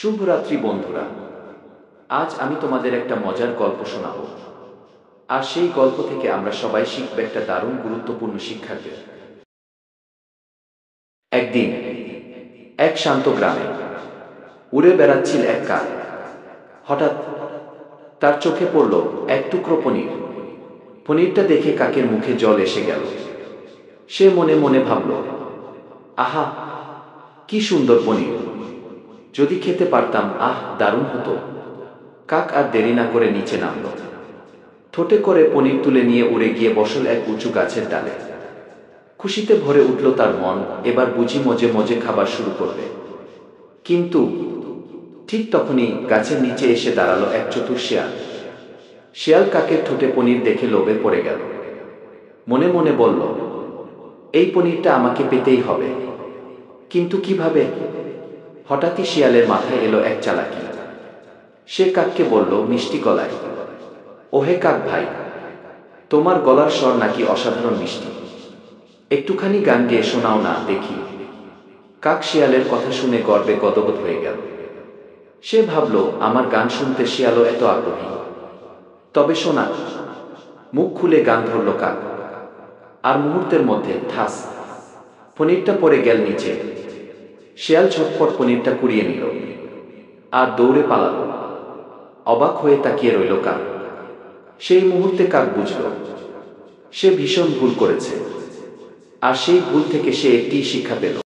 শুভরাত্রি বন্ধুরা, আজ আমি তোমাদের একটা মজার গল্প শোনাব। আর সেই গল্প থেকে আমরা সবাই শিখব একটা দারুণ গুরুত্বপূর্ণ শিক্ষাকে। একদিন এক শান্ত গ্রামে উড়ে বেড়াচ্ছিল এক কাক। হঠাৎ তার চোখে পড়ল এক টুকরো পনির। পনিরটা দেখে কাকের মুখে জল এসে গেল। সে মনে মনে ভাবল, আহা, কি সুন্দর পনির! যদি খেতে পারতাম, দারুণ হতো। কাক আর দেরি না করে নিচে নামল। ঠোঁটে করে পনির তুলে নিয়ে উড়ে গিয়ে বসল এক উঁচু গাছের ডালে। খুশিতে ভরে উঠল তার মন, এবার বুঝি মজে মজে খাবার শুরু করবে। কিন্তু ঠিক তখনই গাছের নিচে এসে দাঁড়ালো এক চতুর শিয়াল। শিয়াল কাকের ঠোঁটে পনির দেখে লোভে পড়ে গেল। মনে মনে বলল, এই পনিরটা আমাকে পেতেই হবে, কিন্তু কিভাবে? হঠাৎই শিয়ালের মাথায় এলো এক চালাকি। সে কাককে বলল মিষ্টি গলায়, ওহে কাক ভাই, তোমার গলার স্বর নাকি অসাধারণ মিষ্টি, একটুখানি গান গেয়ে শোনাও না দেখি। কাক শিয়ালের কথা শুনে গর্বে গদগদ হয়ে গেল। সে ভাবল, আমার গান শুনতে শিয়ালও এত আগ্রহী, তবে শোনা। মুখ খুলে গান ধরল কাক। আর মুহূর্তের মধ্যে ঠাস, পনিরটা পড়ে গেল নিচে। শিয়াল ঝটপট পনিরটা কুড়িয়ে নিল আর দৌড়ে পালাল। অবাক হয়ে তাকিয়ে রইল কাক। সেই মুহূর্তে কাক বুঝল, সে ভীষণ ভুল করেছে। আর সেই ভুল থেকে সে একটি শিক্ষা পেল।